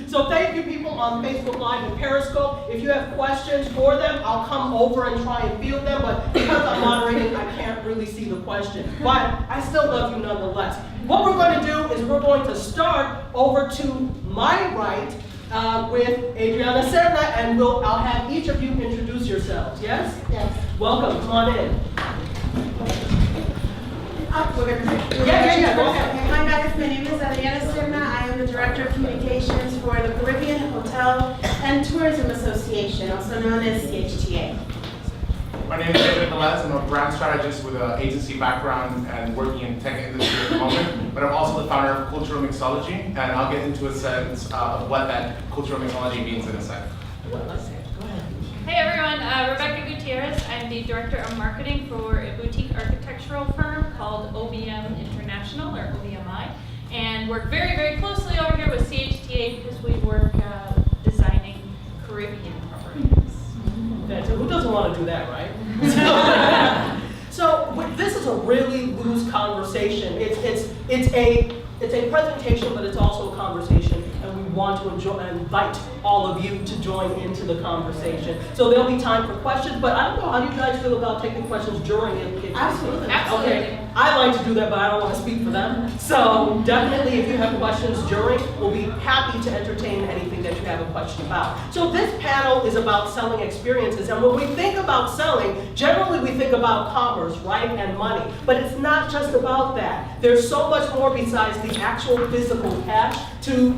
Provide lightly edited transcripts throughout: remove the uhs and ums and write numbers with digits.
So thank you people on Facebook Live and Periscope. If you have questions for them, I'll come over and try and field them, but because I'm moderating, I can't really see the question. But I still love you nonetheless. What we're going to do is we're going to start over to my right with Adriana Serna, and I'll have each of you introduce yourselves, yes? Yes. Welcome, come on in. Go ahead. Hi guys, my name is Adriana Serna. I am the Director of Communications for the Caribbean Hotel and Tourism Association, also known as CHTA. My name is David Velez. I'm a brand strategist with an agency background and working in tech industry at the moment. But I'm also the founder of Cultural Mixology, and I'll get into a sense of what that cultural mixology means in a second. Hey everyone, Rebecca Gutierrez. I'm the Director of Marketing for a boutique architectural firm called OBM International, or OBMI, and work very, very closely over here with CHTA because we work designing Caribbean properties. Who doesn't want to do that, right? So this is a really loose conversation. It's a presentation, but it's also a conversation, and we want to invite all of you to join into the conversation. So there'll be time for questions, but I don't know, how do you guys feel about taking questions during it? Absolutely. Okay, I like to do that, but I don't want to speak for them. So definitely, if you have questions during, we'll be happy to entertain anything that you have a question about. So this panel is about selling experiences, and when we think about selling, generally we think about commerce, right, and money. But it's not just about that. There's so much more besides the actual physical cash to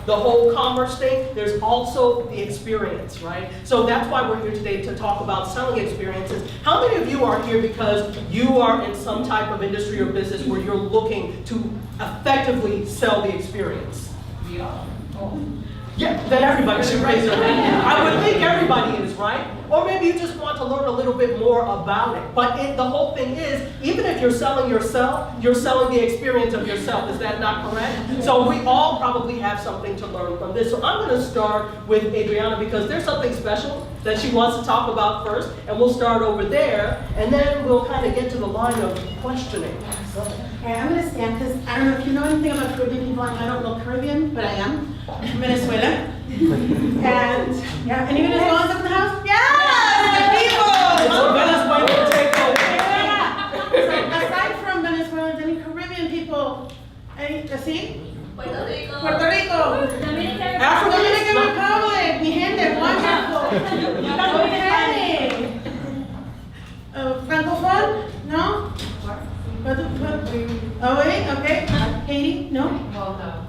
the whole commerce thing. There's also the experience, right? So that's why we're here today to talk about selling experiences. How many of you are here because you are in some type of industry or business where you're looking to effectively sell the experience? Yeah. Oh. Yeah, then everybody should raise their hand. I would think everybody is, right? Or maybe you just want to learn a little bit more about it. But the whole thing is, even if you're selling yourself, you're selling the experience of yourself. Is that not correct? So we all probably have something to learn from this. So I'm going to start with Adriana because there's something special that she wants to talk about first. And we'll start over there. And then we'll kind of get to the line of questioning. All right, I'm going to stand because I don't know if you know anything about Caribbean people. I don't know Caribbean, but I am from Venezuela. And yeah, any Venezuelans up in the house? Yes, So people. Venezuela take over. Yeah. So aside from Venezuelans, any Caribbean people? Any? See? Puerto Rico. Puerto Rico. Africa. Dominican Republic. Mi gente, wonderful. Okay. Francophone? No? Oh wait, okay. Haiti? No?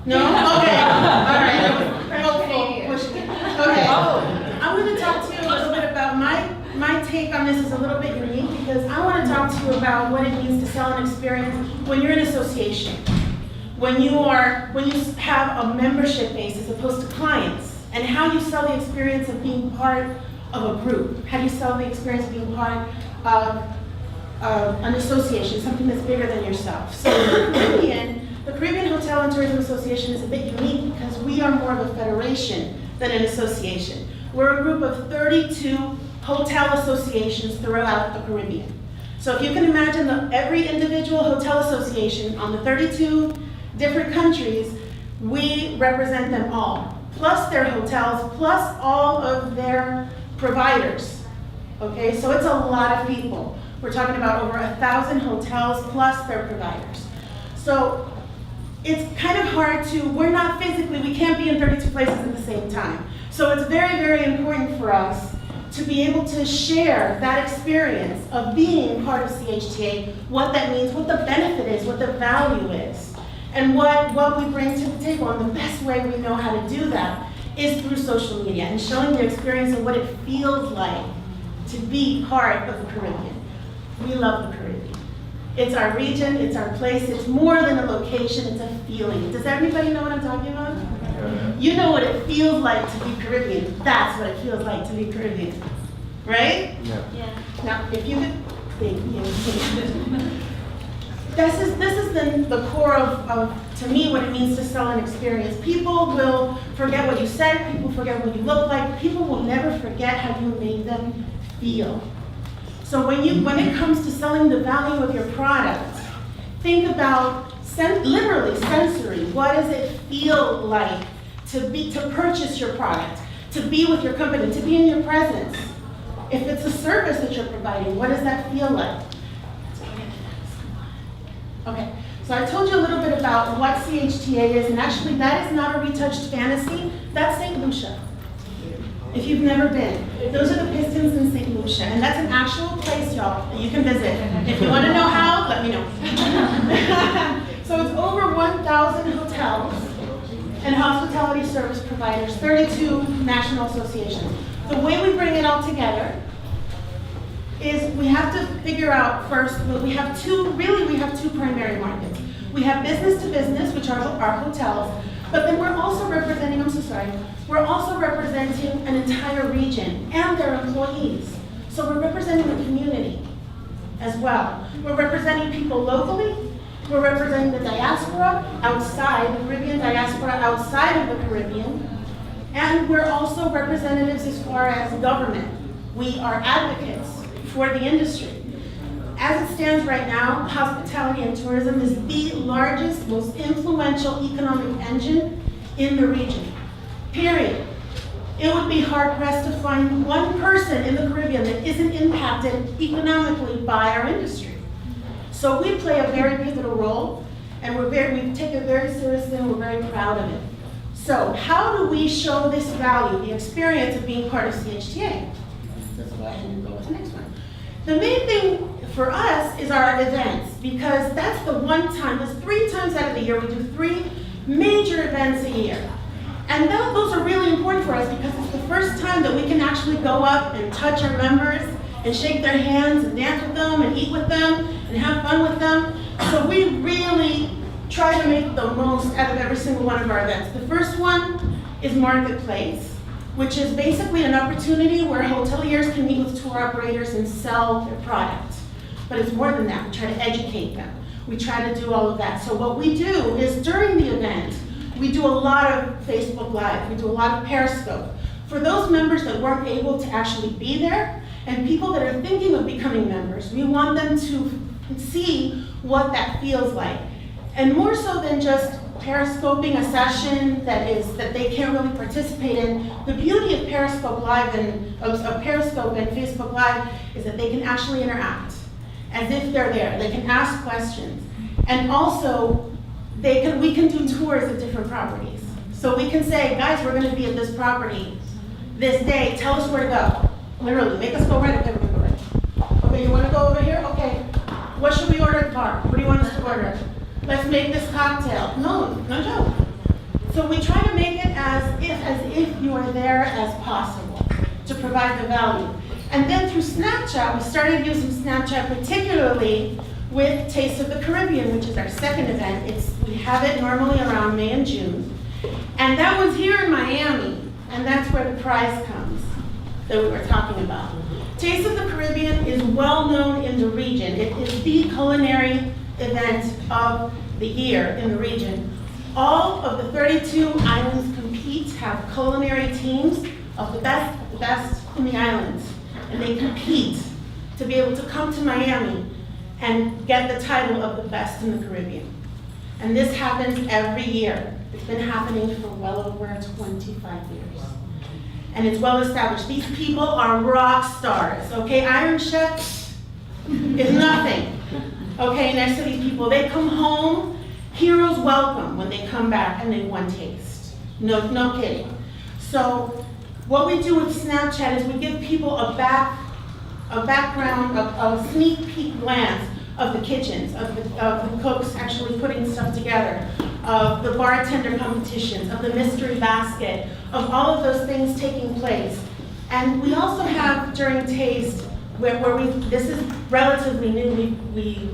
No? Okay. All right. Hopeful. Okay. I'm going to talk to you a little bit about my take on this is a little bit unique because I want to talk to you about what it means to sell an experience when you're in association. When you have a membership base as opposed to clients, and how you sell the experience of being part of a group. How do you sell the experience of being part of an association, something that's bigger than yourself. So the Caribbean Hotel and Tourism Association is a bit unique because we are more of a federation than an association. We're a group of 32 hotel associations throughout the Caribbean. So if you can imagine every individual hotel association on the 32 different countries, we represent them all, plus their hotels, plus all of their providers. Okay, so it's a lot of people. We're talking about over 1,000 hotels plus their providers. So it's kind of hard we can't be in 32 places at the same time. So it's very, very important for us to be able to share that experience of being part of CHTA, what that means, what the benefit is, what the value is, and what we bring to the table. And the best way we know how to do that is through social media and showing the experience of what it feels like to be part of the Caribbean. We love the Caribbean. It's our region, it's our place, it's more than a location, it's a feeling. Does everybody know what I'm talking about? You know what it feels like to be Caribbean. That's what it feels like to be Caribbean. Right? Yeah. Now, if you could think, this is the core of, to me, what it means to sell an experience. People will forget what you said, people forget what you look like, people will never forget how you made them feel. So when it comes to selling the value of your product, think about literally sensory. What does it feel like to purchase your product, to be with your company, to be in your presence. If it's a service that you're providing, what does that feel like? Okay, so I told you a little bit about what CHTA is, and actually that is not a retouched fantasy, that's St. Lucia. If you've never been, those are the Pistons in St. Lucia, and that's an actual place, y'all, that you can visit. If you want to know how, let me know. So it's over 1,000 hotels and hospitality service providers, 32 national associations. The way we bring it all together is we have to figure out first, well, we have two primary markets. We have business to business, which are our hotels, but then we're also representing, we're also representing an entire region and their employees. So we're representing the community as well. We're representing people locally, we're representing the diaspora outside, the Caribbean diaspora outside of the Caribbean, and we're also representatives as far as government. We are advocates for the industry. As it stands right now, hospitality and tourism is the largest, most influential economic engine in the region, period. It would be hard-pressed to find one person in the Caribbean that isn't impacted economically by our industry. So we play a very pivotal role, and we take it very seriously, and we're very proud of it. So how do we show this value, the experience of being part of CHTA? Let's go ahead and go with the next one. The main thing for us is our events, because that's the one time, there's 3 times out of the year, we do 3 major events a year. And those are really important for us because it's the first time that we can actually go up and touch our members and shake their hands and dance with them and eat with them and have fun with them. So we really try to make the most out of every single one of our events. The first one is Marketplace, which is basically an opportunity where hoteliers can meet with tour operators and sell their product. But it's more than that. We try to educate them. We try to do all of that. So what we do is during the event, we do a lot of Facebook Live. We do a lot of Periscope. For those members that weren't able to actually be there, and people that are thinking of becoming members, we want them to see what that feels like. And more so than just periscoping a session that they can't really participate in, the beauty of Periscope Live and of Periscope and Facebook Live is that they can actually interact as if they're there. They can ask questions. And also, we can do tours of different properties. So we can say, guys, we're gonna be at this property this day, tell us where to go. Literally, make us go right, okay, we're gonna go right. Okay, you wanna go over here? Okay. What should we order at the bar? What do you want us to order? Let's make this cocktail. No joke. So we try to make it as if you are there as possible to provide the value. And then through Snapchat, we started using Snapchat particularly with Taste of the Caribbean, which is our second event. We have it normally around May and June. And that one's here in Miami, and that's where the prize comes that we were talking about. Taste of the Caribbean is well known in the region. It is the culinary event of the year in the region. All of the 32 islands compete, have culinary teams of the best in the islands. And they compete to be able to come to Miami and get the title of the best in the Caribbean. And this happens every year. It's been happening for well over 25 years. And it's well established. These people are rock stars, okay? Iron Chef is nothing, okay, next to these people. They come home, heroes welcome when they come back and they won taste. No kidding. So what we do with Snapchat is we give people a background, a sneak peek glance of the kitchens, of the cooks actually putting stuff together, of the bartender competitions, of the mystery basket, of all of those things taking place. And we also have during Taste, where this is relatively new, we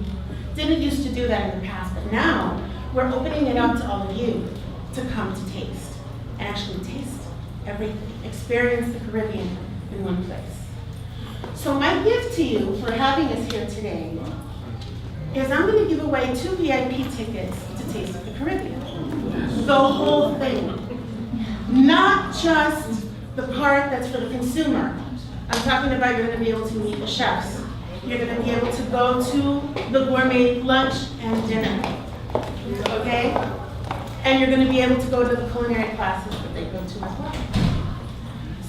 didn't used to do that in the past, but now we're opening it up to all of you to come to Taste and actually taste everything, experience the Caribbean in one place. So my gift to you for having us here today is I'm going to give away 2 VIP tickets to Taste of the Caribbean. The whole thing. Not just the part that's for the consumer. I'm talking about you're going to be able to meet the chefs. You're going to be able to go to the gourmet lunch and dinner. Okay? and you're gonna be able to go to the culinary classes that they go to as well.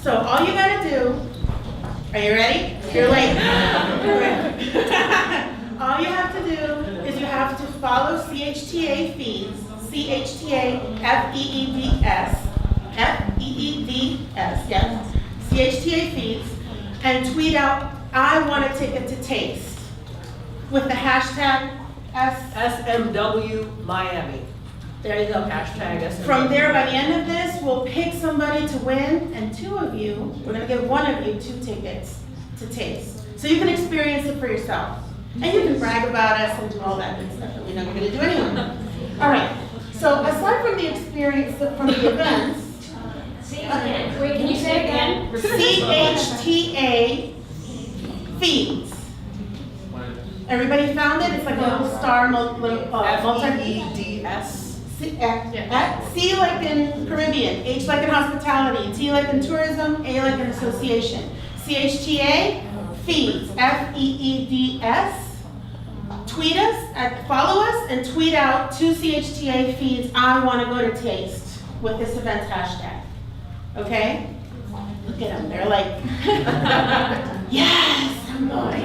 So all you gotta do, are you ready? You're late. All you have to do is you have to follow CHTA feeds, CHTA FEEDS, yes, CHTA feeds, and tweet out, I want a ticket to taste, with the hashtag SMW Miami. There you go. Hashtag SMW. From there, by the end of this, we'll pick somebody to win, and 2 of you, we're gonna give 1 of you 2 tickets to taste. So you can experience it for yourself. And you can brag about us and do all that good stuff that we know you're gonna do anyway. All right, so aside from the experience from the events, Wait, can you say it again? CHTA feeds. Everybody found it? It's like a little star, multi. FEEDS. C like in Caribbean, H like in hospitality, T like in tourism, A like in association. CHTA feeds, FEEDS. Tweet us, follow us, and tweet out 2 CHTA feeds, I want to go to taste, with this event's hashtag. Okay? Look at them, they're like, yes, I'm going.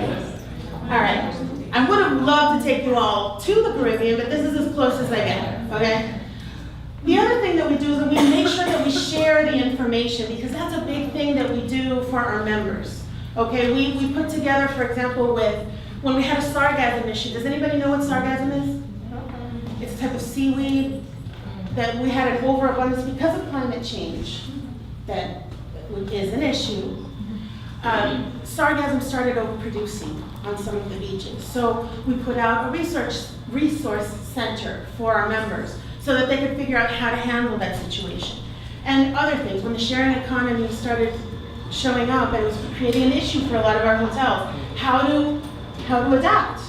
All right. I would have loved to take you all to the Caribbean, but this is as close as I get, okay? The other thing that we do is that we make sure that we share the information, because that's a big thing that we do for our members. Okay, we put together, for example, when we had a sargassum issue. Does anybody know what sargassum is? It's a type of seaweed that we had an overabundance because of climate change that is an issue. Sargassum started overproducing on some of the beaches. So we put out a resource center for our members so that they could figure out how to handle that situation. And other things, when the sharing economy started showing up, and it was creating an issue for a lot of our hotels, how to adapt,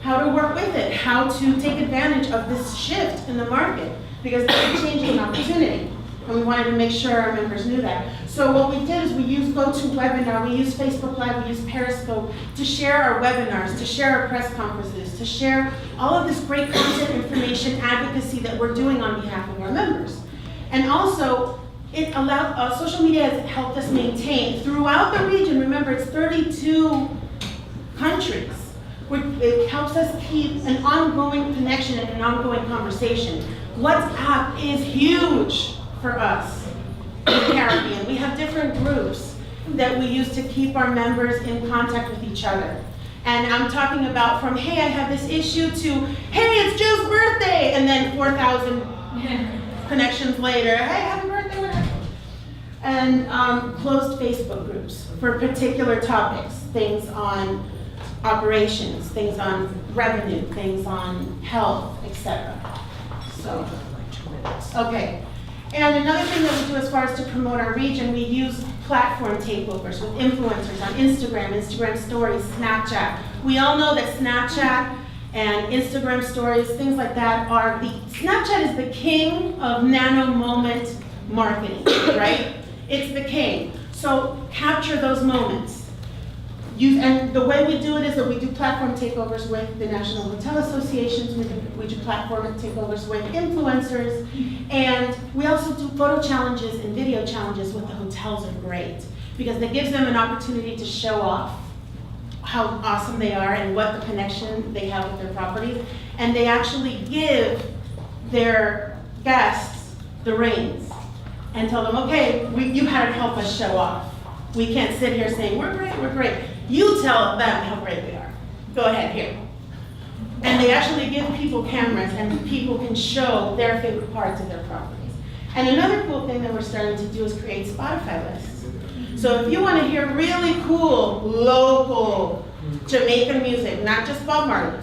how to work with it, how to take advantage of this shift in the market, because it's changing an opportunity. And we wanted to make sure our members knew that. So what we did is we used GoToWebinar, we used Facebook Live, we used Periscope to share our webinars, to share our press conferences, to share all of this great content, information, advocacy that we're doing on behalf of our members. And also, it allowed, social media has helped us maintain throughout the region, remember it's 32 countries. It helps us keep an ongoing connection and an ongoing conversation. WhatsApp is huge for us in the Caribbean. We have different groups that we use to keep our members in contact with each other. And I'm talking about from, hey, I have this issue, to, hey, it's Joe's birthday, and then 4,000 connections later, hey, happy birthday, whatever. And closed Facebook groups for particular topics, things on operations, things on revenue, things on health, etc. So, okay. And another thing that we do as far as to promote our region, we use platform takeovers with influencers on Instagram stories, Snapchat. We all know that Snapchat and Instagram stories, things like that Snapchat is the king of nano moment marketing, right? It's the king. So capture those moments. And the way we do it is that we do platform takeovers with the National Hotel Associations, we do platform takeovers with influencers, and we also do photo challenges and video challenges with the hotels are great, because it gives them an opportunity to show off how awesome they are and what the connection they have with their properties, and they actually give their guests the reins and tell them, okay, you had to help us show off. We can't sit here saying, we're great, we're great. You tell them how great we are. Go ahead, here. And they actually give people cameras, and people can show their favorite parts of their properties. And another cool thing that we're starting to do is create Spotify lists. So if you want to hear really cool, local Jamaican music, not just Bob Marley,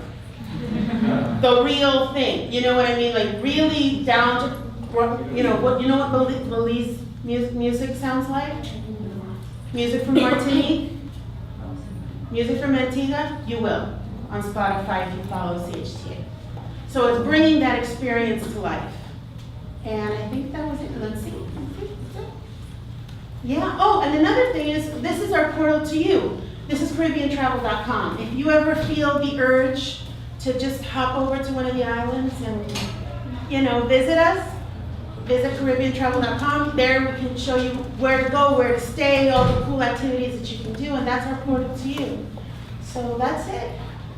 the real thing, you know what I mean? Like really down to, you know what Belize music sounds like? Music from Martinique? Music from Antigua? You will on Spotify if you follow CHTA. So it's bringing that experience to life. And I think that was it. Let's see. Yeah, oh, and another thing is, this is our portal to you. This is CaribbeanTravel.com. If you ever feel the urge to just hop over to one of the islands and, visit us, visit CaribbeanTravel.com. There we can show you where to go, where to stay, all the cool activities that you can do, and that's our portal to you. So that's it.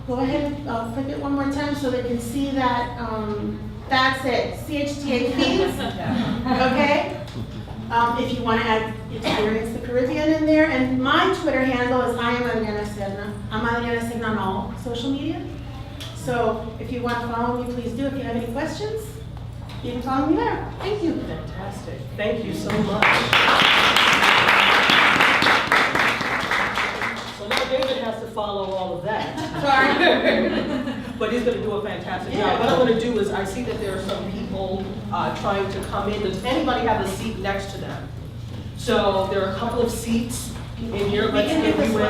Go ahead and click it one more time so they can see that. That's it. CHTA feeds. Okay. If you want to add Experience the Caribbean in there, and my Twitter handle is I am Adriana Serna. I'm Adriana Serna on all social media. So if you want to follow me, please do. If you have any questions, you can follow me there. Thank you. Fantastic. Thank you so much. So now David has to follow all of that. Sorry. But he's going to do a fantastic job. What I'm going to do is, I see that there are some people trying to come in. Does anybody have a seat next to them? So there are a couple of seats in here. Let's see if we wish.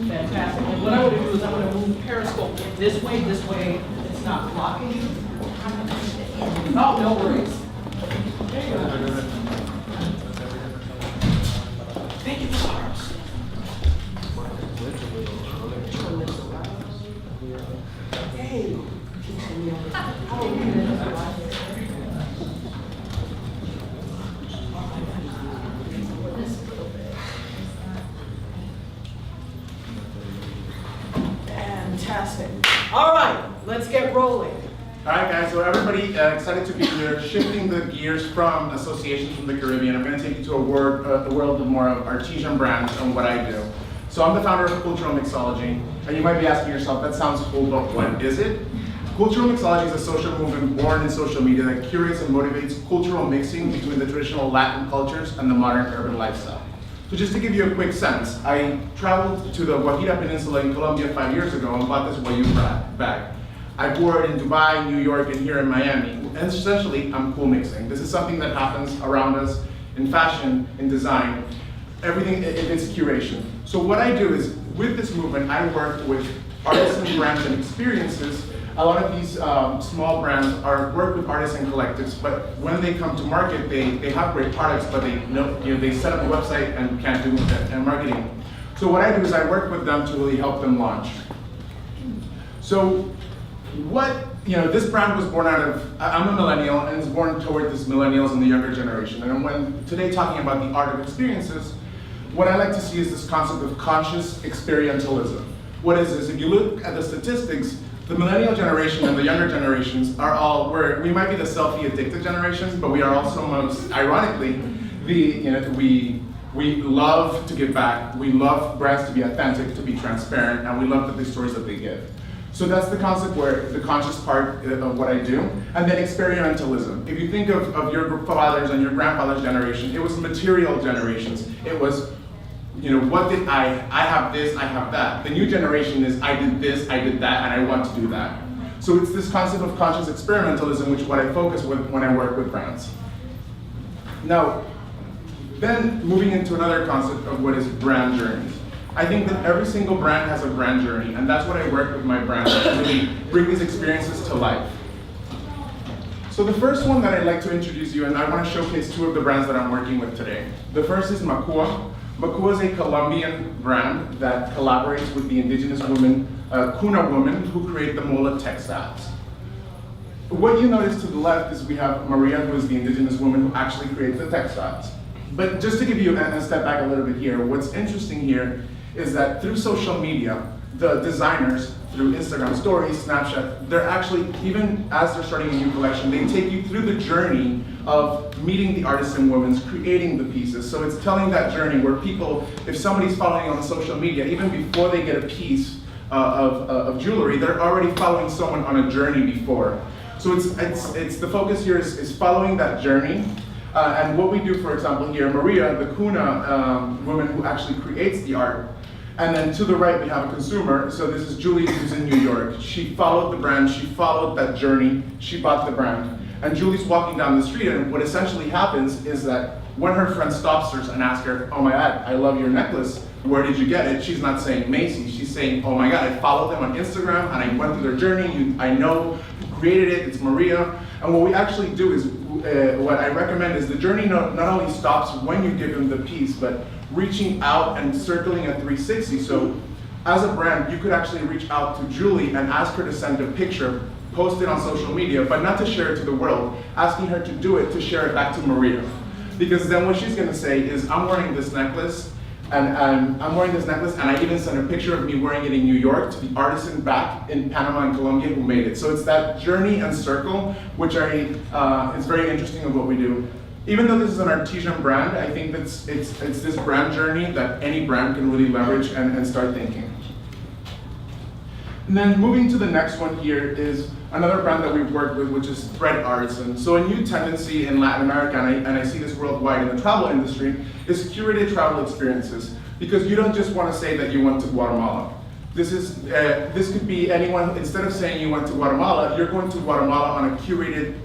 Fantastic. And what I'm going to do is I'm going to move Periscope this way it's not blocking you. Oh, no worries. There you go. Thank you, Charles. Turn this around. Hey. Fantastic. All right, let's get rolling. All right, guys, so everybody excited to be here, shifting the gears from associations from the Caribbean. I'm going to take you to the world of more of artisan brands and what I do. So I'm the founder of Cultural Mixology, and you might be asking yourself, that sounds cool, but what is it? Cultural Mixology is a social movement born in social media that curates and motivates cultural mixing between the traditional Latin cultures and the modern urban lifestyle. So just to give you a quick sense, I traveled to the Guajira Peninsula in Colombia 5 years ago and bought this Wayu bag. I wore it in Dubai, New York, and here in Miami. And essentially, I'm cool mixing. This is something that happens around us in fashion, in design, everything in its curation. So what I do is, with this movement, I work with artisan brands and experiences. A lot of these small brands work with artists and collectives, but when they come to market, they have great products, but they set up a website and can't do marketing. So what I do is I work with them to really help them launch. So this brand was born out of, I'm a millennial, and it's born toward this millennials and the younger generation. And when today talking about the art of experiences, what I like to see is this concept of conscious experientialism. What is this? If you look at the statistics, the millennial generation and the younger generations are we might be the selfie addicted generation, but we are also most, ironically, we love to give back. We love brands to be authentic, to be transparent, and we love the stories that they give. So that's the concept where the conscious part of what I do. And then experientialism. If you think of your fathers and your grandfather's generation, it was material generations. It was, what did I have this, I have that. The new generation is, I did this, I did that, and I want to do that. So it's this concept of conscious experimentalism, which is what I focus with when I work with brands. Now, then moving into another concept of what is brand journeys. I think that every single brand has a brand journey, and that's what I work with my brands to really bring these experiences to life. So the first one that I'd like to introduce you, and I want to showcase two of the brands that I'm working with today. The first is Makua. Makua is a Colombian brand that collaborates with the indigenous women, Kuna women, who create the Mola textiles. What you notice to the left is we have Maria, who is the indigenous woman who actually creates the textiles. But just to give you a step back a little bit here, what's interesting here is that through social media, the designers, through Instagram stories, Snapchat, they're actually, even as they're starting a new collection, they take you through the journey of meeting the artisan women, creating the pieces. So it's telling that journey where people, if somebody's following on social media, even before they get a piece of jewelry, they're already following someone on a journey before. So it's the focus here is following that journey. And what we do, for example, here, Maria, the Kuna woman who actually creates the art. And then to the right, we have a consumer. So this is Julie, who's in New York. She followed the brand, she followed that journey, she bought the brand. And Julie's walking down the street, and what essentially happens is that when her friend stops her and asks her, oh my God, I love your necklace, where did you get it? She's not saying Macy's, she's saying, oh my God, I followed them on Instagram, and I went through their journey, I know who created it, it's Maria. And what we actually do is, what I recommend is the journey not only stops when you give them the piece, but reaching out and circling a 360. So as a brand, you could actually reach out to Julie and ask her to send a picture, post it on social media, but not to share it to the world, asking her to do it to share it back to Maria. Because then what she's gonna say is, I'm wearing this necklace, and I even sent a picture of me wearing it in New York to the artisan back in Panama and Colombia who made it. So it's that journey and circle, which is very interesting of what we do. Even though this is an artisan brand, I think it's this brand journey that any brand can really leverage and start thinking. And then moving to the next one here is another brand that we've worked with, which is Thread Artisan. So a new tendency in Latin America, and I see this worldwide in the travel industry, is curated travel experiences. Because you don't just want to say that you went to Guatemala. This could be anyone, instead of saying you went to Guatemala, you're going to Guatemala on a curated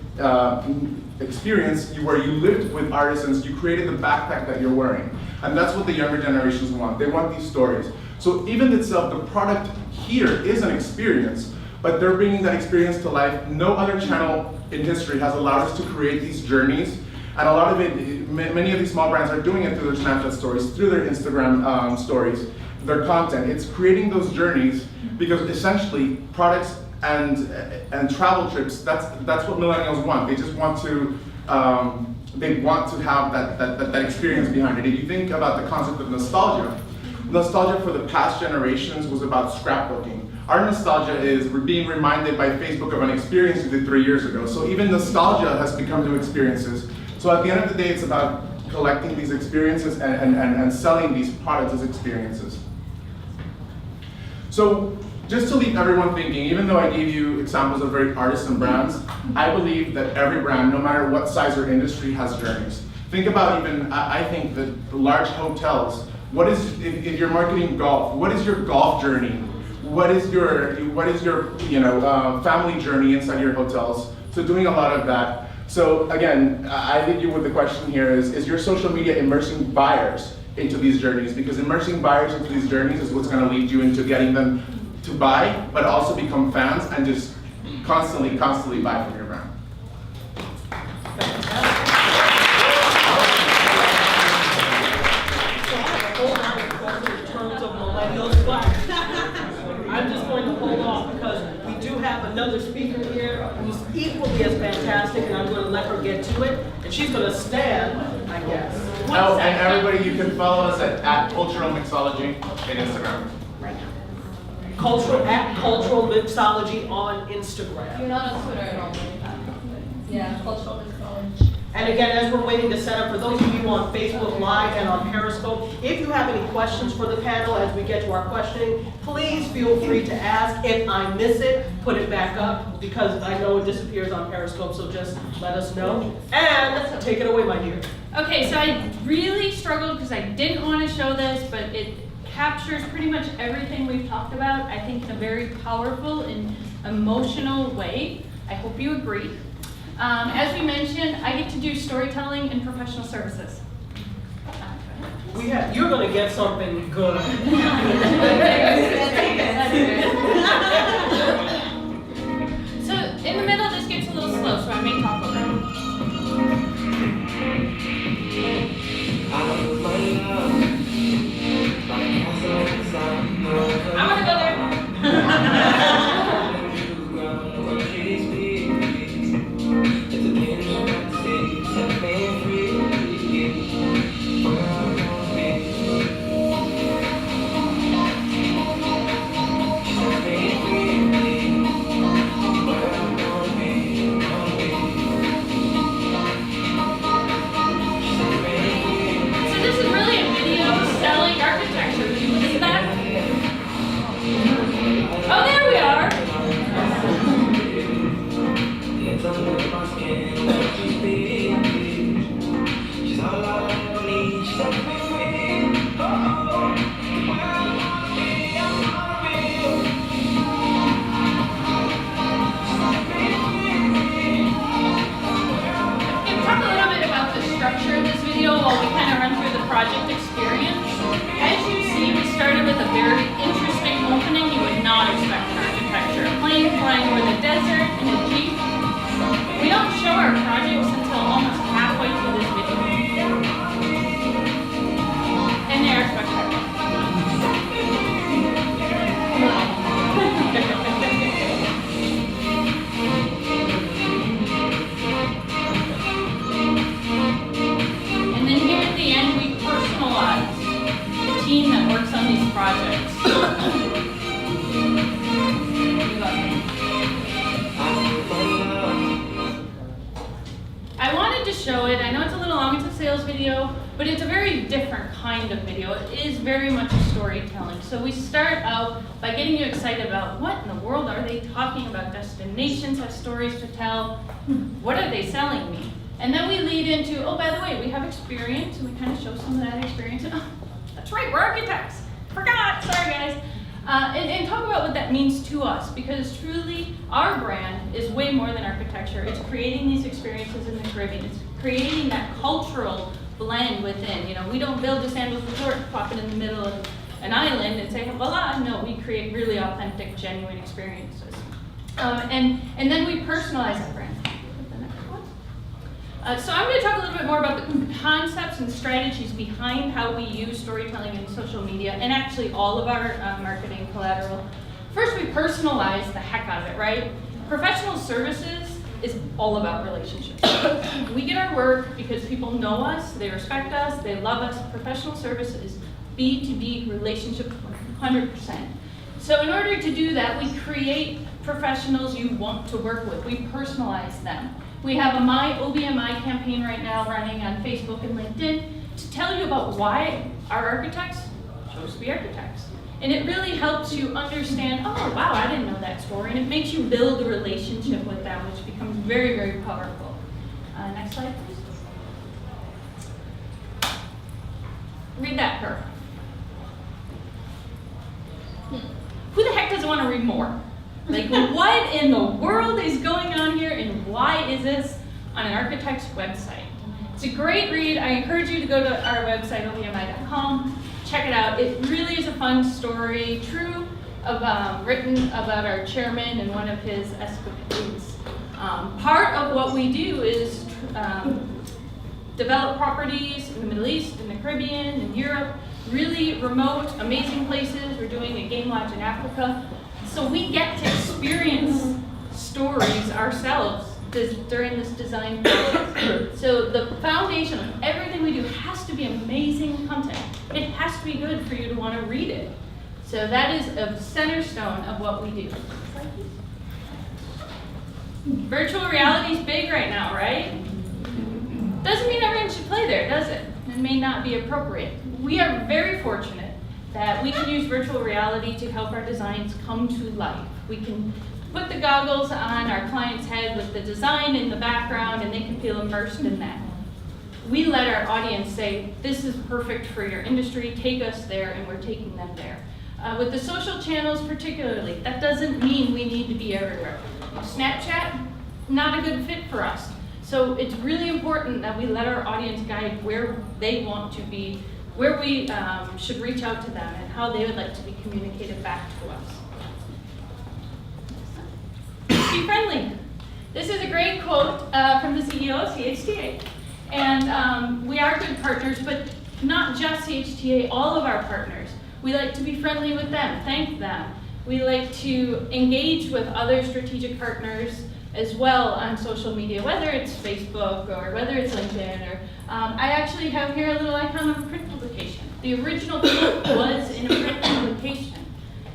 experience where you lived with artisans, you created the backpack that you're wearing. And that's what the younger generations want. They want these stories. So even itself, the product here is an experience, but they're bringing that experience to life. No other channel in history has allowed us to create these journeys. And a lot of it, many of these small brands are doing it through their Snapchat stories, through their Instagram stories, their content. It's creating those journeys because essentially products and travel trips, that's what millennials want. They just want to, they want to have that experience behind it. If you think about the concept of nostalgia for the past generations was about scrapbooking. Our nostalgia is being reminded by Facebook of an experience you did 3 years ago. So even nostalgia has become new experiences. So at the end of the day, it's about collecting these experiences and selling these products as experiences. So just to leave everyone thinking, even though I gave you examples of very artisan brands, I believe that every brand, no matter what size or industry, has journeys. Think about even, I think that the large hotels, if you're marketing golf, what is your golf journey? What is your family journey inside your hotels? So doing a lot of that. So again, I leave you with the question here is your social media immersing buyers into these journeys? Because immersing buyers into these journeys is what's gonna lead you into getting them to buy, but also become fans and just constantly buy from your brand. I'm just going to hold off because we do have another speaker here who's equally as fantastic, and I'm going to let her get to it. And she's going to stand, I guess. Oh, and everybody, you can follow us at Cultural Mixology on Instagram. Cultural Mixology on Instagram. You're not on Twitter at all. Yeah, Cultural Mixology. And again, as we're waiting to set up, for those of you on Facebook Live and on Periscope, if you have any questions for the panel as we get to our questioning, please feel free to ask. If I miss it, put it back up, because I know it disappears on Periscope, so just let us know. And take it away, my dear. Okay, so I really struggled because I didn't want to show this, but it captures pretty much everything we've talked about, I think, in a very powerful and emotional way. I hope you agree. As we mentioned, I get to do storytelling and professional services. You're going to get something good. So in the middle, this gets a little slow, so I may talk over it. I want to go there. video, but it's a very different kind of video. It is very much storytelling. So we start out by getting you excited about what in the world are they talking about? Destinations have stories to tell. What are they selling me? And then we lead into, oh, by the way, we have experience, and we kind of show some of that experience. And, oh, that's right, we're architects. Forgot, sorry guys. And talk about what that means to us, because truly our brand is way more than architecture. It's creating these experiences in the Caribbean. It's creating that cultural blend within. You know, we don't build a sandals resort, pop it in the middle of an island and say, voila. No, we create really authentic, genuine experiences. And then we personalize that brand. So I'm going to talk a little bit more about the concepts and strategies behind how we use storytelling in social media and actually all of our marketing collateral. First, we personalize the heck out of it, right? Professional services is all about relationships. We get our work because people know us, they respect us, they love us. Professional services, B2B relationship 100%. So in order to do that, we create professionals you want to work with. We personalize them. We have a My OBMI campaign right now running on Facebook and LinkedIn to tell you about why our architects chose to be architects. And it really helps you understand, oh, wow, I didn't know that story. And it makes you build a relationship with them, which becomes very, very powerful. Next slide, please. Read that paragraph. Who the heck doesn't want to read more? Like, what in the world is going on here, and why is this on an architect's website? It's a great read. I encourage you to go to our website, obmi.com. Check it out. It really is a fun story, true, written about our chairman and one of his escapades. Part of what we do is develop properties in the Middle East, in the Caribbean, in Europe, really remote, amazing places. We're doing a game lodge in Africa. So we get to experience stories ourselves during this design process. So the foundation of everything we do has to be amazing content. It has to be good for you to want to read it. So that is a center stone of what we do. Virtual reality is big right now, right? Doesn't mean everyone should play there, does it? It may not be appropriate. We are very fortunate that we can use virtual reality to help our designs come to life. We can put the goggles on our client's head with the design in the background, and they can feel immersed in that. We let our audience say, this is perfect for your industry, take us there, and we're taking them there. With the social channels particularly, that doesn't mean we need to be everywhere. Snapchat, not a good fit for us. So it's really important that we let our audience guide where they want to be, where we should reach out to them, and how they would like to be communicated back to us. Be friendly. This is a great quote from the CEO of CHTA. And we are good partners, but not just CHTA, all of our partners. We like to be friendly with them, thank them. We like to engage with other strategic partners as well on social media, whether it's Facebook or whether it's LinkedIn. Or I actually have here a little icon of a print publication. The original quote was in a print publication.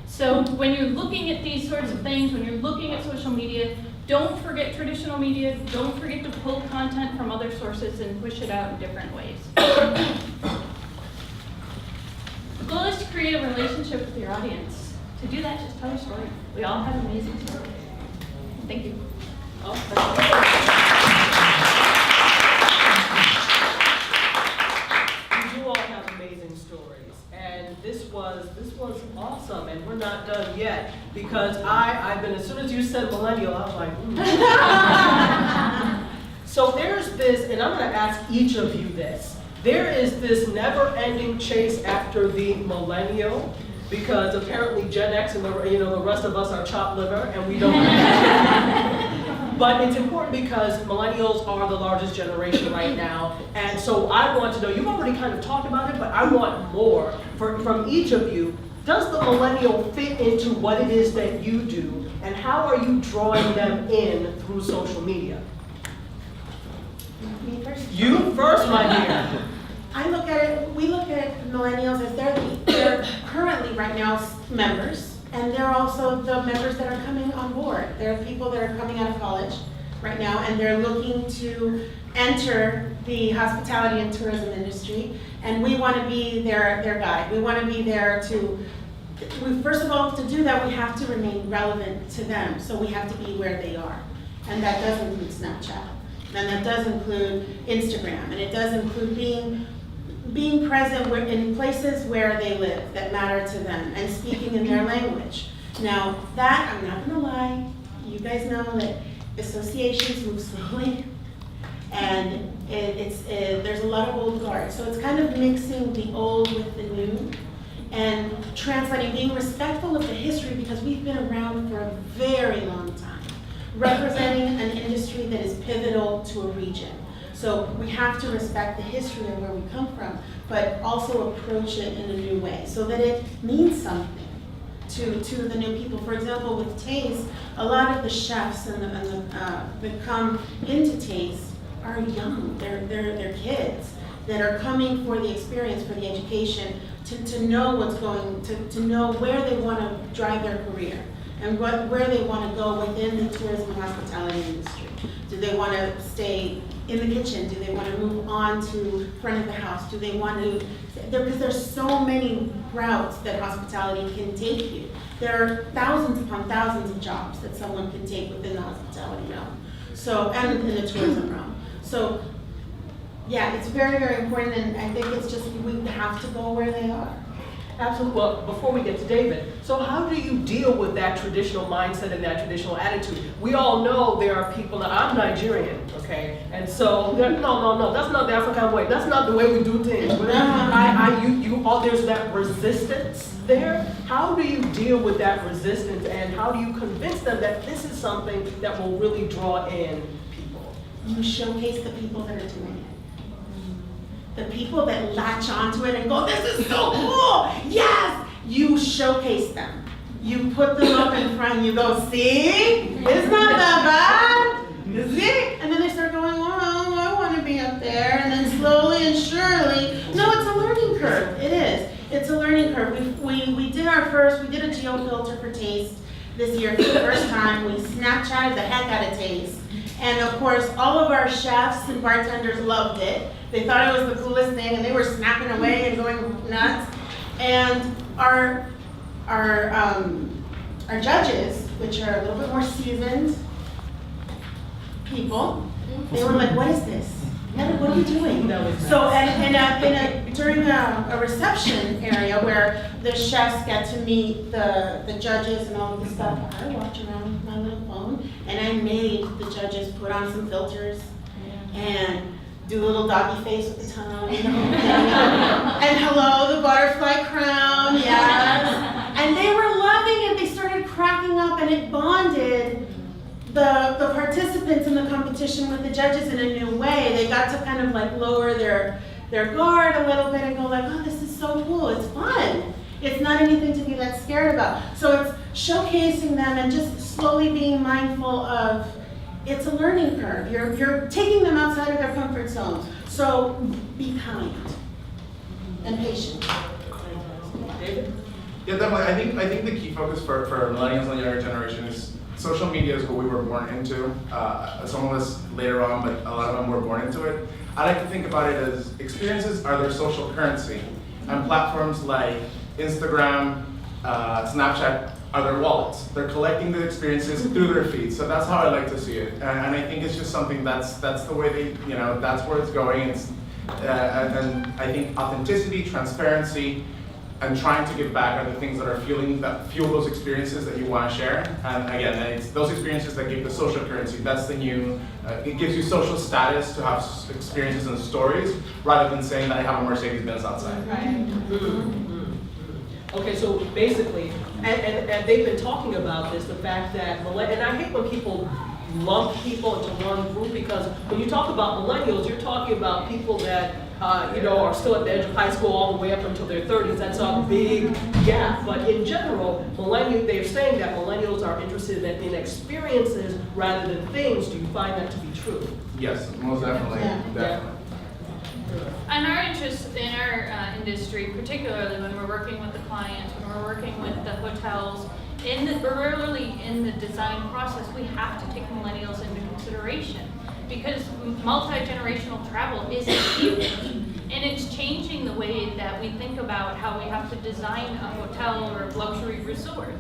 So when you're looking at these sorts of things, when you're looking at social media, don't forget traditional media. Don't forget to pull content from other sources and push it out in different ways. The goal is to create a relationship with your audience. To do that, just tell your story. We all have amazing stories. Thank you. You all have amazing stories, and this was awesome, and we're not done yet, because I've been, as soon as you said millennial, I was like, So there's this, and I'm going to ask each of you this. There is this never-ending chase after the millennial, because apparently Gen X and the rest of us are chopped liver, and we don't. But it's important because millennials are the largest generation right now. And so I want to know, you've already kind of talked about it, but I want more from each of you. Does the millennial fit into what it is that you do? And how are you drawing them in through social media? Me first? You first, my dear. We look at millennials as they're currently right now members. And they're also the members that are coming on board. They're people that are coming out of college right now, and they're looking to enter the hospitality and tourism industry, and we want to be their guide. We want to be there first of all, to do that, we have to remain relevant to them, so we have to be where they are. And that does include Snapchat, and that does include Instagram, and it does include being present in places where they live that matter to them, and speaking in their language. Now, that, I'm not gonna lie, you guys know that associations move slowly, and there's a lot of old guard. So it's kind of mixing the old with the new, and translating, being respectful of the history, because we've been around for a very long time, representing an industry that is pivotal to a region. So we have to respect the history of where we come from, but also approach it in a new way, so that it means something to the new people. For example, with Taste, a lot of the chefs that come into Taste are young. They're kids that are coming for the experience, for the education, to know what's going, to know where they want to drive their career, and where they want to go within the tourism and hospitality industry. Do they want to stay in the kitchen? Do they want to move on to front of the house? Do they want to, because there's so many routes that hospitality can take you. There are thousands upon thousands of jobs that someone can take within the hospitality realm, so, and in the tourism realm. So, yeah, it's very, very important, and I think it's just, we have to go where they are. Absolutely. Well, before we get to David, so how do you deal with that traditional mindset and that traditional attitude? We all know there are people, I'm Nigerian, okay? And so, no, that's not the African way. That's not the way we do things. There's that resistance there. How do you deal with that resistance, and how do you convince them that this is something that will really draw in people? You showcase the people that are doing it. The people that latch onto it and go, this is so cool, yes! You showcase them. You put them up in front, you go, see? It's not that bad, is it? And then they start going, oh, I want to be up there. And then slowly and surely, no, it's a learning curve. It is. It's a learning curve. We did a geo-filter for Taste this year for the first time. We Snapchatted the heck out of Taste. And of course, all of our chefs and bartenders loved it. They thought it was the coolest thing, and they were snapping away and going nuts. And our judges, which are a little bit more seasoned people, they were like, "What is this? What are you doing?" So, during a reception area where the chefs get to meet the judges and all of this stuff, I walked around with my little phone, and I made the judges put on some filters and do a little doggy face with the tongue, and hello, the butterfly crown, yes. And they were loving it. They started cracking up, and it bonded the participants in the competition with the judges in a new way. They got to kind of like lower their guard a little bit and go like, oh, this is so cool, it's fun. It's not anything to be that scared about. So it's showcasing them and just slowly being mindful of, it's a learning curve. You're taking them outside of their comfort zones. So be kind and patient. David? Yeah, definitely. I think the key focus for millennials and younger generation is social media is what we were born into. Some of us later on, but a lot of them were born into it. I like to think about it as experiences are their social currency, and platforms like Instagram, Snapchat are their wallets. They're collecting the experiences through their feeds. So that's how I like to see it. And I think it's just something that's the way they, that's where it's going. It's, and I think authenticity, transparency, and trying to give back are the things that fuel those experiences that you want to share. And again, it's those experiences that give the social currency. That's the new, it gives you social status to have experiences and stories, rather than saying that I have a Mercedes-Benz outside. Right. Okay, so basically, and they've been talking about this, the fact that, and I hate when people lump people into one group, because when you talk about millennials, you're talking about people that are still at the edge of high school all the way up until their 30s. That's a big gap. But in general, they're saying that millennials are interested in experiences rather than things. Do you find that to be true? Yes, most definitely. Yeah. Definitely. And our interest in our industry, particularly when we're working with the clients, when we're working with the hotels, particularly in the design process, we have to take millennials into consideration. because multi-generational travel is huge. And it's changing the way that we think about how we have to design a hotel or a luxury resort.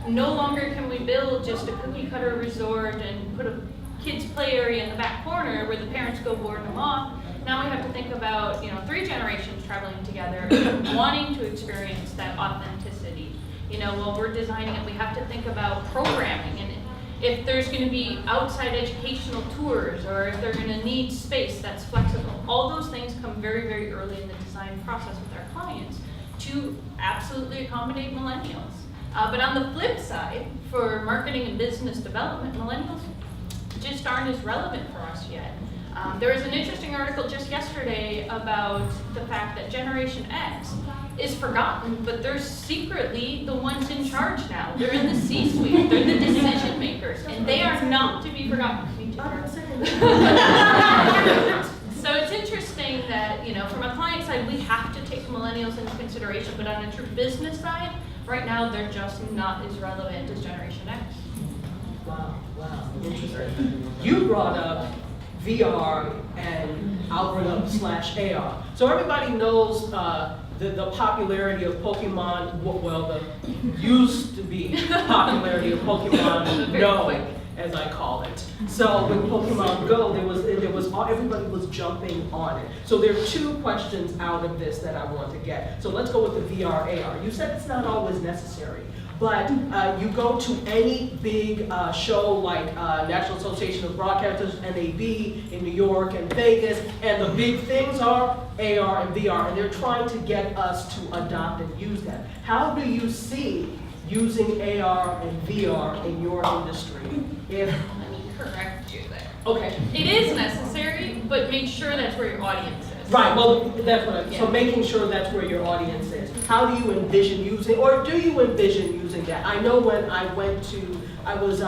No longer can we build just a cookie cutter resort and put a kids play area in the back corner where the parents go board them off. Now we have to think about, 3 generations traveling together, wanting to experience that authenticity. While we're designing it, we have to think about programming, and if there's going to be outside educational tours, or if they're going to need space that's flexible. All those things come very, very early in the design process with our clients to absolutely accommodate millennials. But on the flip side, for marketing and business development, millennials just aren't as relevant for us yet. There was an interesting article just yesterday about the fact that Generation X is forgotten, but they're secretly the ones in charge now. They're in the C-suite, they're the decision makers, and they are not to be forgotten. So it's interesting that, from a client side, we have to take millennials into consideration, but on a true business side, right now, they're just not as relevant as Generation X. Wow, interesting. You brought up VR, and I'll bring up /AR. So everybody knows the popularity of Pokemon, the used to be popularity of Pokemon Go, as I call it. So with Pokemon Go, everybody was jumping on it. So there are 2 questions out of this that I want to get. So let's go with the VR/AR. You said it's not always necessary, but you go to any big show like National Association of Broadcasters, NAB, in New York and Vegas, and the big things are AR and VR, and they're trying to get us to adopt and use that. How do you see using AR and VR in your industry? Let me correct you there. Okay. It is necessary, but make sure that's where your audience is. Right, well, that's what so making sure that's where your audience is. How do you envision using, or do you envision using that? I know when I was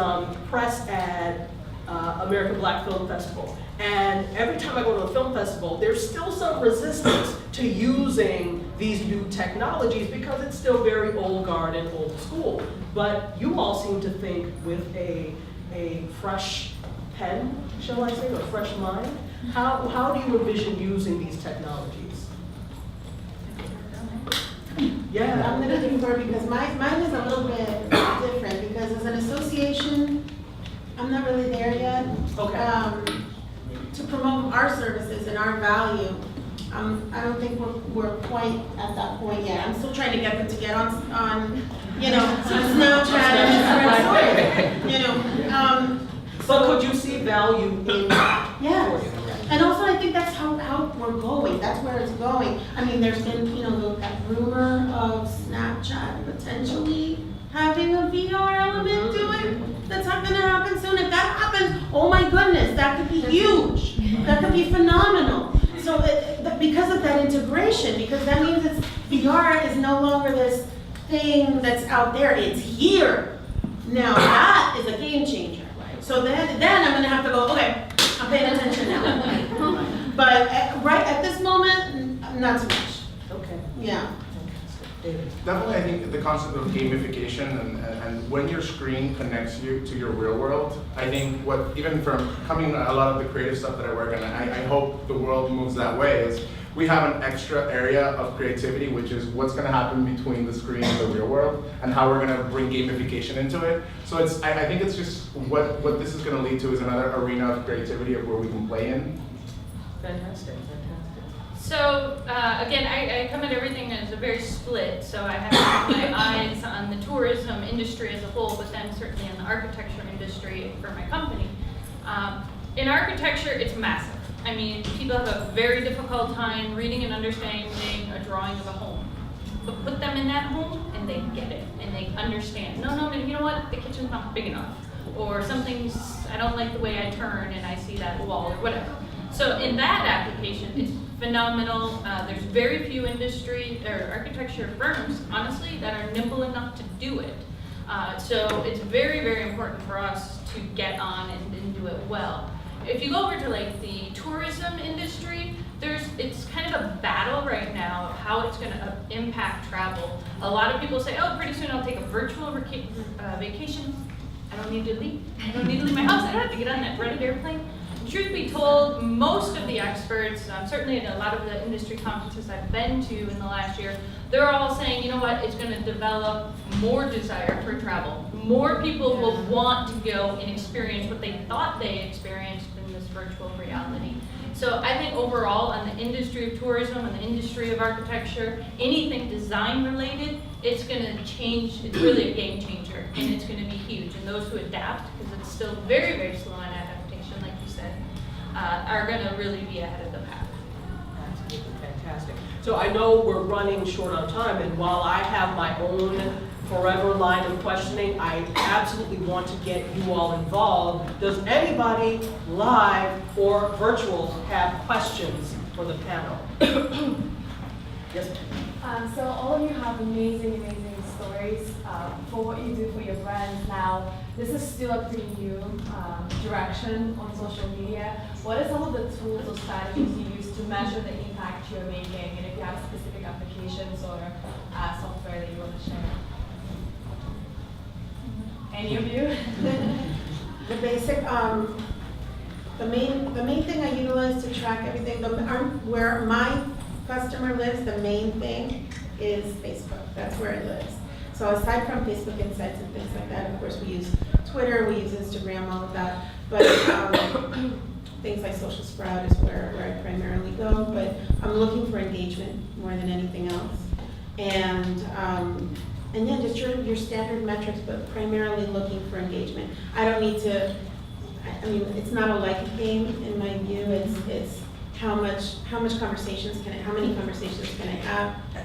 press at American Black Film Festival, and every time I go to a film festival, there's still some resistance to using these new technologies because it's still very old guard and old school. But you all seem to think with a fresh pen, shall I say, or fresh mind. How do you envision using these technologies? Yeah. I'm gonna defer because mine is a little bit different because as an association, I'm not really there yet. Okay. To promote our services and our value, I don't think we're quite at that point yet. I'm still trying to get them to get on Snapchat and But could you see value in that? Yes. And also, I think that's how we're going. That's where it's going. I mean, there's been, that rumor of Snapchat potentially having a VR element to it. That's not going to happen soon. If that happens, oh my goodness, that could be huge. That could be phenomenal. So because of that integration, because that means VR is no longer this thing that's out there. It's here. Now that is a game changer. So then I'm going to have to go, okay, I'm paying attention now. But right at this moment, not so much. Okay. Yeah. Definitely, I think the concept of gamification and when your screen connects you to your real world, I think even from coming a lot of the creative stuff that I work on, I hope the world moves that way, is we have an extra area of creativity, which is what's going to happen between the screen and the real world, and how we're going to bring gamification into it. So I think it's just what this is going to lead to is another arena of creativity of where we can play in. Fantastic. So again, I come at everything as a very split. So I have my eyes on the tourism industry as a whole, but then certainly in the architecture industry for my company. In architecture, it's massive. I mean, people have a very difficult time reading and understanding a drawing of a home. But put them in that home and they get it and they understand. No, you know what? The kitchen's not big enough. Or I don't like the way I turn and I see that wall or whatever. So in that application, it's phenomenal. There's very few industry or architecture firms, honestly, that are nimble enough to do it. So it's very, very important for us to get on and do it well. If you go over to like the tourism industry, it's kind of a battle right now of how it's going to impact travel. A lot of people say, oh, pretty soon I'll take a virtual vacation. I don't need to leave. I don't need to leave my house. I don't have to get on that dreaded airplane. truth be told, most of the experts, certainly at a lot of the industry conferences I've been to in the last year, they're all saying, you know what, it's going to develop more desire for travel. More people will want to go and experience what they thought they experienced in this virtual reality. So I think overall on the industry of tourism and the industry of architecture, anything design related, it's going to change. It's really a game changer, and it's going to be huge. And those who adapt, because it's still very, very slow on adaptation, like you said, are going to really be ahead of the pack. Absolutely fantastic. So I know we're running short on time, and while I have my own forever line of questioning, I absolutely want to get you all involved. Does anybody live or virtual have questions for the panel? Yes. So all of you have amazing stories for what you do for your brands now. This is still a pretty new direction on social media. What are some of the tools or strategies you use to measure the impact you're making, and if you have specific applications or software that you want to share? Any of you? The basic, the main thing I utilize to track everything, where my customer lives, the main thing is Facebook. That's where it lives. So aside from Facebook Insights and things like that, of course we use Twitter, we use Instagram, all of that. But things like Social Sprout is where I primarily go. But I'm looking for engagement more than anything else. And yeah, just your standard metrics, but primarily looking for engagement. I don't need to, I mean, it's not a like game in my view. It's how many conversations can I have?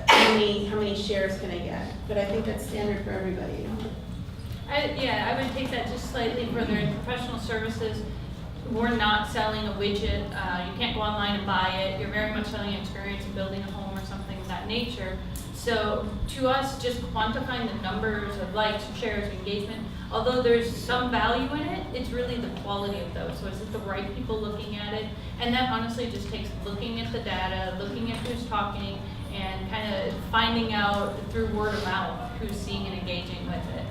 How many shares can I get? But I think that's standard for everybody, you know? I would take that just slightly further. In professional services, we're not selling a widget. You can't go online and buy it. You're very much selling an experience of building a home or something of that nature. So to us, just quantifying the numbers of likes, shares, engagement, although there's some value in it, it's really the quality of those. So is it the right people looking at it? And that honestly just takes looking at the data, looking at who's talking, and kind of finding out through word of mouth who's seeing and engaging with it.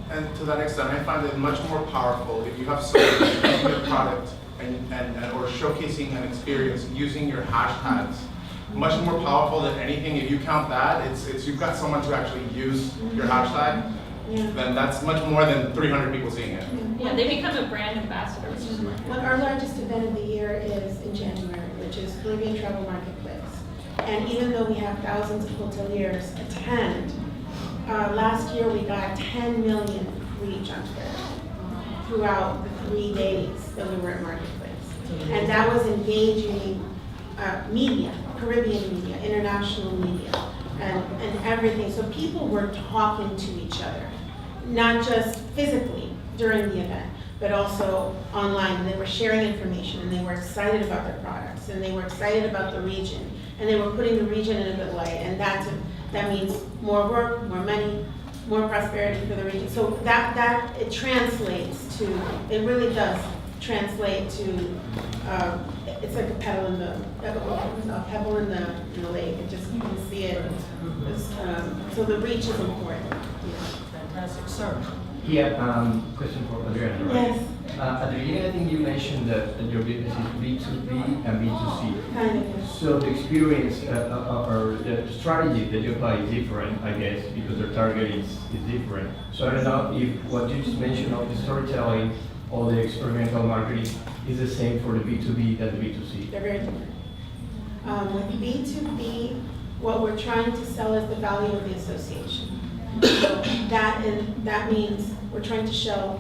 And to that extent, I find it much more powerful if you have someone using your product or showcasing an experience using your hashtags. Much more powerful than anything. If you count that, it's you've got someone to actually use your hashtag. Yeah. Then that's much more than 300 people seeing it. Yeah, they become a brand ambassador, which is Well, our largest event of the year is in January, which is Caribbean Travel Marketplace. And even though we have thousands of hoteliers attend, last year we got 10 million reach on Twitter throughout the 3 days that we were at Marketplace. And that was engaging media, Caribbean media, international media, and everything. So people were talking to each other, not just physically during the event, but also online. And they were sharing information, and they were excited about their products, and they were excited about the region, and they were putting the region in a good light. And that means more work, more money, more prosperity for the region. So that it translates to, it really does translate to, it's like a pebble in the lake. It just, you can see it. So the reach is important. Fantastic, sir. Yeah, question for Adriana, right? Yes. At the beginning, I think you mentioned that your business is B2B and B2C. Kind of, yeah. So the experience or the strategy that you apply is different, I guess, because their target is different. So I don't know if what you just mentioned of the storytelling or the experimental marketing is the same for the B2B than the B2C. They're very different. With B2B, what we're trying to sell is the value of the association. So that means we're trying to share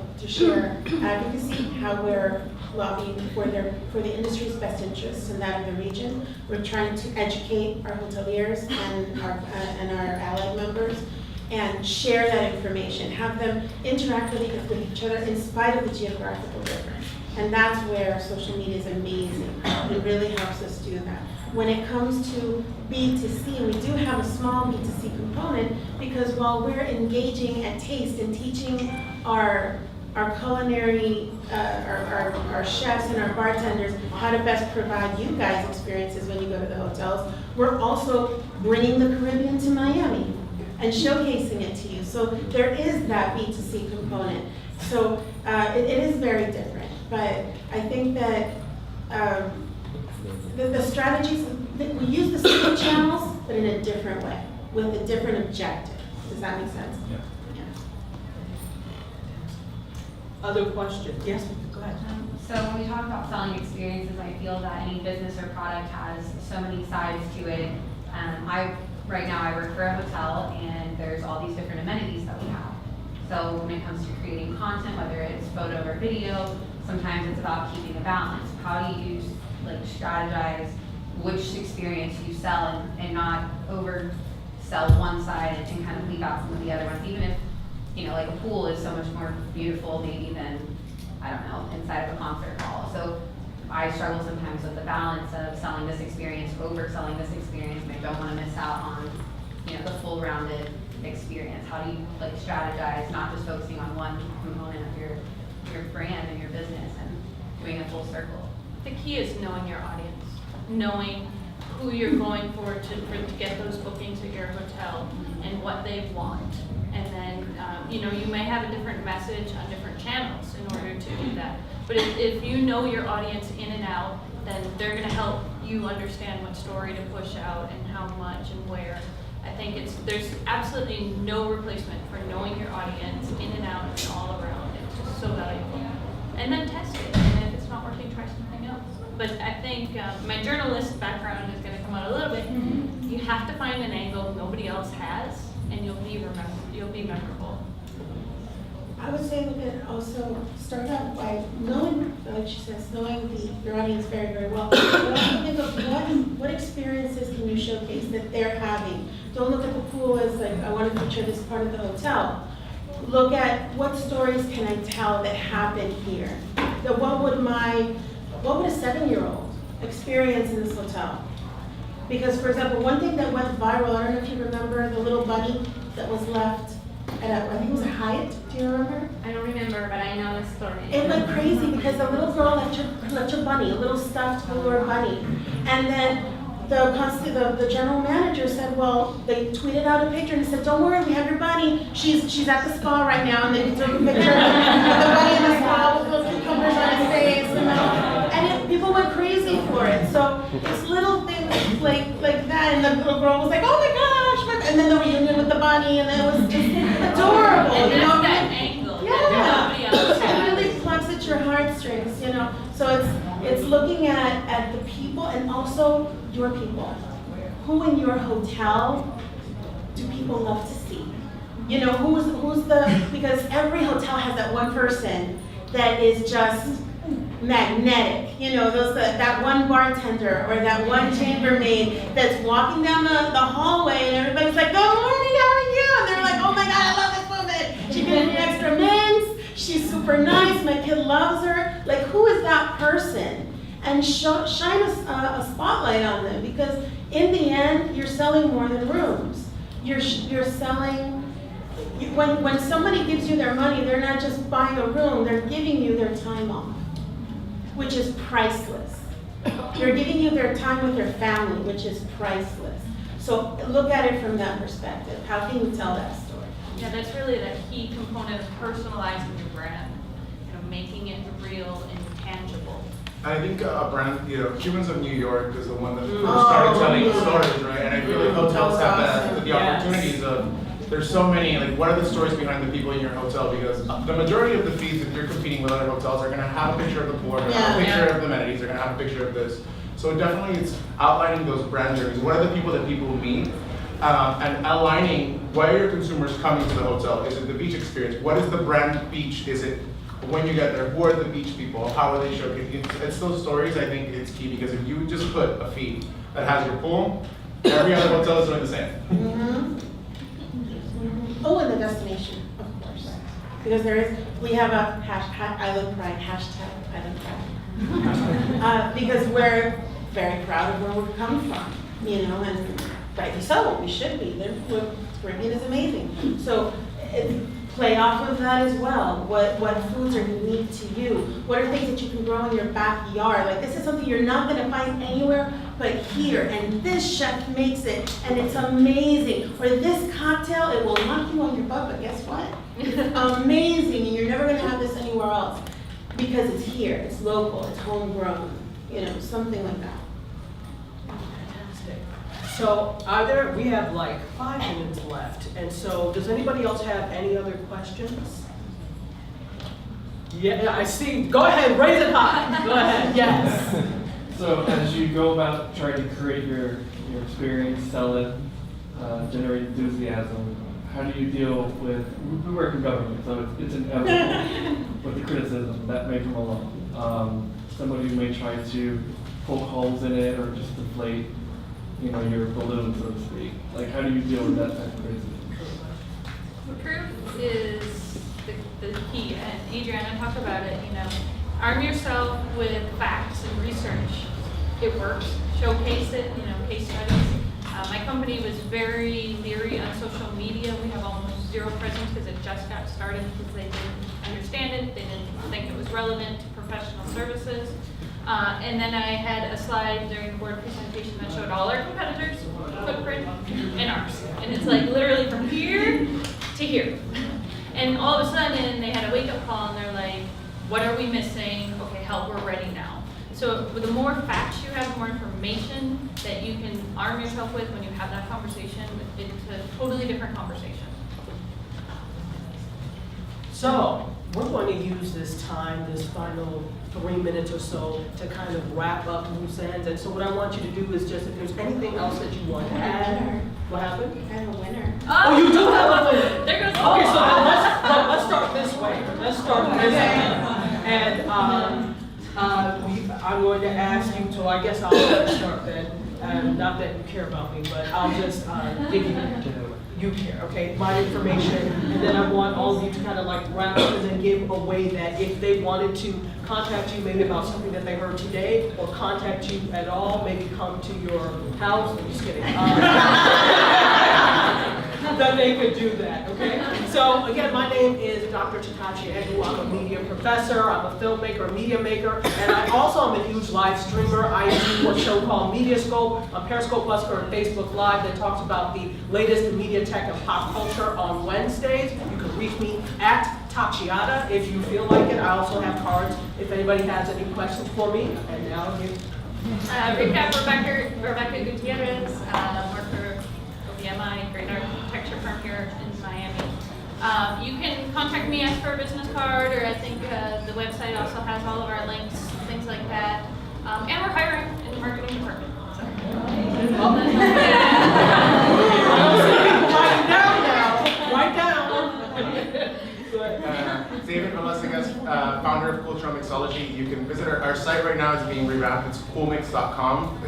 advocacy, how we're lobbying for the industry's best interests and that of the region. We're trying to educate our hoteliers and our allied members and share that information, have them interact with each other in spite of the geographical difference. And that's where social media is amazing. It really helps us do that. When it comes to B2C, we do have a small B2C component because while we're engaging at Taste and teaching our culinary, our chefs and our bartenders how to best provide you guys experiences when you go to the hotels, we're also bringing the Caribbean to Miami and showcasing it to you. So there is that B2C component. So it is very different. but I think that the strategies, we use the same channels, but in a different way, with a different objective. Does that make sense? Yeah. Other questions? Yes, go ahead. So when we talk about selling experiences, I feel that any business or product has so many sides to it. Right now I work for a hotel, and there's all these different amenities that we have. So when it comes to creating content, whether it's photo or video, sometimes it's about keeping a balance. How do you strategize which experience you sell and not oversell one side and kind of leave out some of the other ones, even if, like a pool is so much more beautiful maybe than, I don't know, inside of a concert hall. So I struggle sometimes with the balance of selling this experience, overselling this experience, and I don't want to miss out on, the full rounded experience. How do you strategize, not just focusing on one component of your brand and your business and doing a full circle? The key is knowing your audience, knowing who you're going for to get those bookings at your hotel and what they want. And then, you may have a different message on different channels in order to do that. But if you know your audience in and out, then they're going to help you understand what story to push out and how much and where. I think there's absolutely no replacement for knowing your audience in and out and all around. It's just so valuable. And then test it. And if it's not working, try something else. But I think my journalist background is going to come out a little bit. You have to find an angle nobody else has, and you'll be memorable. I would say look at also start out by knowing, like she says, knowing your audience very, very well. But also think of what experiences can you showcase that they're having. Don't look at the pool as I want to feature this part of the hotel. Look at what stories can I tell that happen here. What would a 7-year-old experience in this hotel? Because, for example, one thing that went viral, I don't know if you remember the little bunny that was left at I think it was a Hyatt. Do you remember? I don't remember, but I know the story. It went crazy because the little girl left her bunny, a little stuffed velour bunny. And then the general manager said, well, they tweeted out a picture and said, don't worry, we have your bunny. She's at the spa right now. And they took a picture of the bunny in the spa with little cucumbers on his face. And people went crazy for it. So it's little things like that. And the little girl was like, oh my gosh. And then the reunion with the bunny. And it was just adorable. And that's that angle. Yeah. Nobody else has. It really plugs at your heartstrings, So it's looking at the people and also your people. Who in your hotel do people love to see? Because every hotel has that one person that is just magnetic. That one bartender or that one chambermaid that's walking down the hallway and everybody's like, good morning, how are you? And they're like, oh my God, I love this woman. She gives me extra mints. She's super nice. My kid loves her. Like, who is that person? And shine a spotlight on them, because in the end, you're selling more than rooms. You're selling. When somebody gives you their money, they're not just buying a room. They're giving you their time off, which is priceless. They're giving you their time with their family, which is priceless. So look at it from that perspective. How can you tell that story? Yeah, that's really the key component of personalizing your brand, making it real and tangible. I think a brand, Cubans of New York is the one that first started telling stories, right? And I feel like hotels have the opportunities of, there's so many, what are the stories behind the people in your hotel? Because the majority of the feeds, if you're competing with other hotels, are gonna have a picture of the pool, they're gonna have a picture of the amenities, they're gonna have a picture of this. So definitely it's outlining those brand journeys. What are the people that people meet? And aligning, why are your consumers coming to the hotel? Is it the beach experience? What is the brand beach? Is it when you get there, who are the beach people? How are they showcasing? It's those stories, I think it's key, because if you just put a feed that has your pool, every other hotel is doing the same. Mm-hmm. Oh, and the destination, of course. Because we have a Island Pride, hashtag Island Pride. Because we're very proud of where we've come from, and rightly so, we should be. Caribbean is amazing. So play off of that as well. What foods are unique to you? What are things that you can grow in your backyard? This is something you're not going to find anywhere but here. And this chef makes it, and it's amazing. Or this cocktail, it will knock you on your butt, but guess what? It's amazing, and you're never going to have this anywhere else. because it's here, it's local, it's homegrown, you know, something like that. Fantastic. So we have like 5 minutes left, and so does anybody else have any other questions? Yeah, I see. Go ahead, raise it high. Go ahead, yes. So as you go about trying to create your experience, sell it, generate enthusiasm, how do you deal with, we work in government, so it's inevitable with the criticism that may come along. Somebody may try to poke holes in it or just deflate, you know, your balloon, so to speak. Like, how do you deal with that type of criticism? The proof is the key, and Adriana talked about it, you know. Arm yourself with facts and research. It works. Showcase it, you know, case studies. My company was very leery on social media. We have almost zero presence because it just got started because they didn't understand it. They didn't think it was relevant to professional services. And then I had a slide during the board presentation that showed all our competitors' footprint and ours. And it's like literally from here to here. And all of a sudden they had a wake-up call and they're like, what are we missing? Okay, help, we're ready now. So the more facts you have, the more information that you can arm yourself with when you have that conversation, it's a totally different conversation. So we're going to use this time, this final 3 minutes or so, to kind of wrap up loose ends. And so what I want you to do is just, if there's anything else that you want to add. What happened? I have a winner. Oh, you do have a winner. There goes Okay, so then let's start this way. Let's start this way. And I'm going to ask you to, I guess I'll start then. Not that you care about me, but I'll just give you care, okay? My information, and then I want all of you to kind of like wrap up and then give away that if they wanted to contact you maybe about something that they heard today, or contact you at all, maybe come to your house. I'm just kidding. That they could do that, okay? So again, my name is Dr. Takachi Egu. I'm a media professor, I'm a filmmaker, media maker, and I also am a huge live streamer. I do a show called Mediascope on Periscope, Busker, and Facebook Live that talks about the latest in media tech and pop culture on Wednesdays. You can reach me at Tachiata if you feel like it. I also have cards if anybody has any questions for me. And now you. Recap, Rebecca Gutierrez, work for OBMI, great architecture firm here in Miami. You can contact me, ask for a business card, or I think the website also has all of our links, things like that. And we're hiring in the marketing department. So. Write down. David Velasquez, founder of Cultural Mixology. You can visit our site right now. It's being revamped. It's coolmix.com.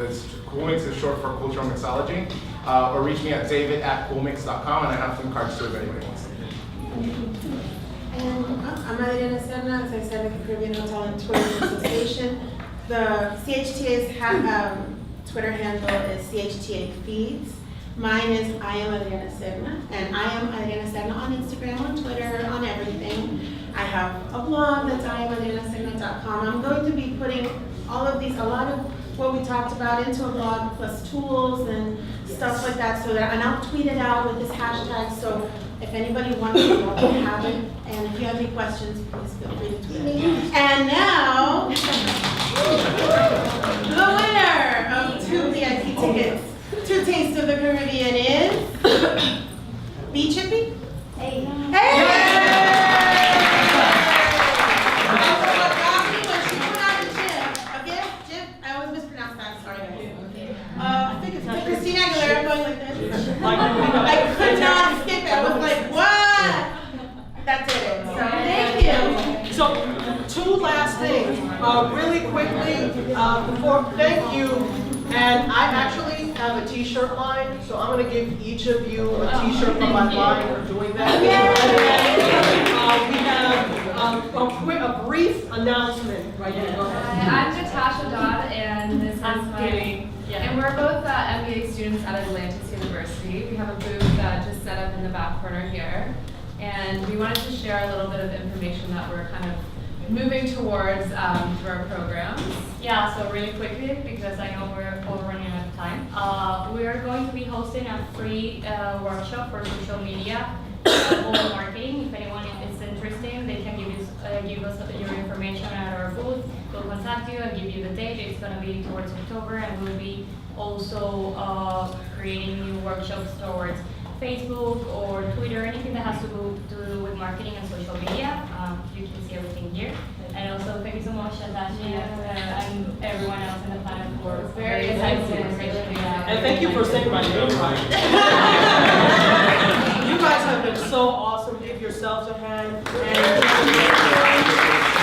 Coolmix is short for Cultural Mixology. Or reach me at david@coolmix.com, and I have some cards too if anybody wants them. And I'm Adriana Serna, as I said, with the Caribbean Hotel and Tourism Association. The CHTA's Twitter handle is CHTA Feeds. Mine is I am Adriana Serna, and I am Adriana Serna on Instagram, on Twitter, on everything. I have a blog that's IamAdrianaSerna.com. I'm going to be putting all of these, a lot of what we talked about into a blog, plus tools and stuff like that, so that, and I'll tweet it out with this hashtag, so if anybody wants to know, you have it. And if you have any questions, please feel free to tweet me. And now, the winner of 2 VIP tickets to Taste of the Caribbean is B Chippy. Hey. Christina Aguilera going like this. I could not skip it. I was like, what? That did it. So thank you. So 2 last things, really quickly. Thank you. And I actually have a T-shirt line, so I'm going to give each of you a T-shirt from my line for doing that. We have a brief announcement right here. Go ahead. I'm Natasha Dodd, and this is my. And we're both MBA students at Atlantis University. We have a booth just set up in the back corner here. And we wanted to share a little bit of information that we're kind of moving towards through our programs. Yeah, so really quickly, because I know we're running out of time. We are going to be hosting a free workshop for social media, mobile marketing. If anyone is interested, they can give us your information at our contact you and give you the date. It's gonna be towards October, and we'll be also creating new workshops towards Facebook or Twitter, anything that has to do with marketing and social media. You can see everything here. And also, thank you so much, Natasha, and everyone else in the planet for Very exciting exciting. conversation. And thank you for saying my name right. You guys have been so awesome. Give yourselves a hand. And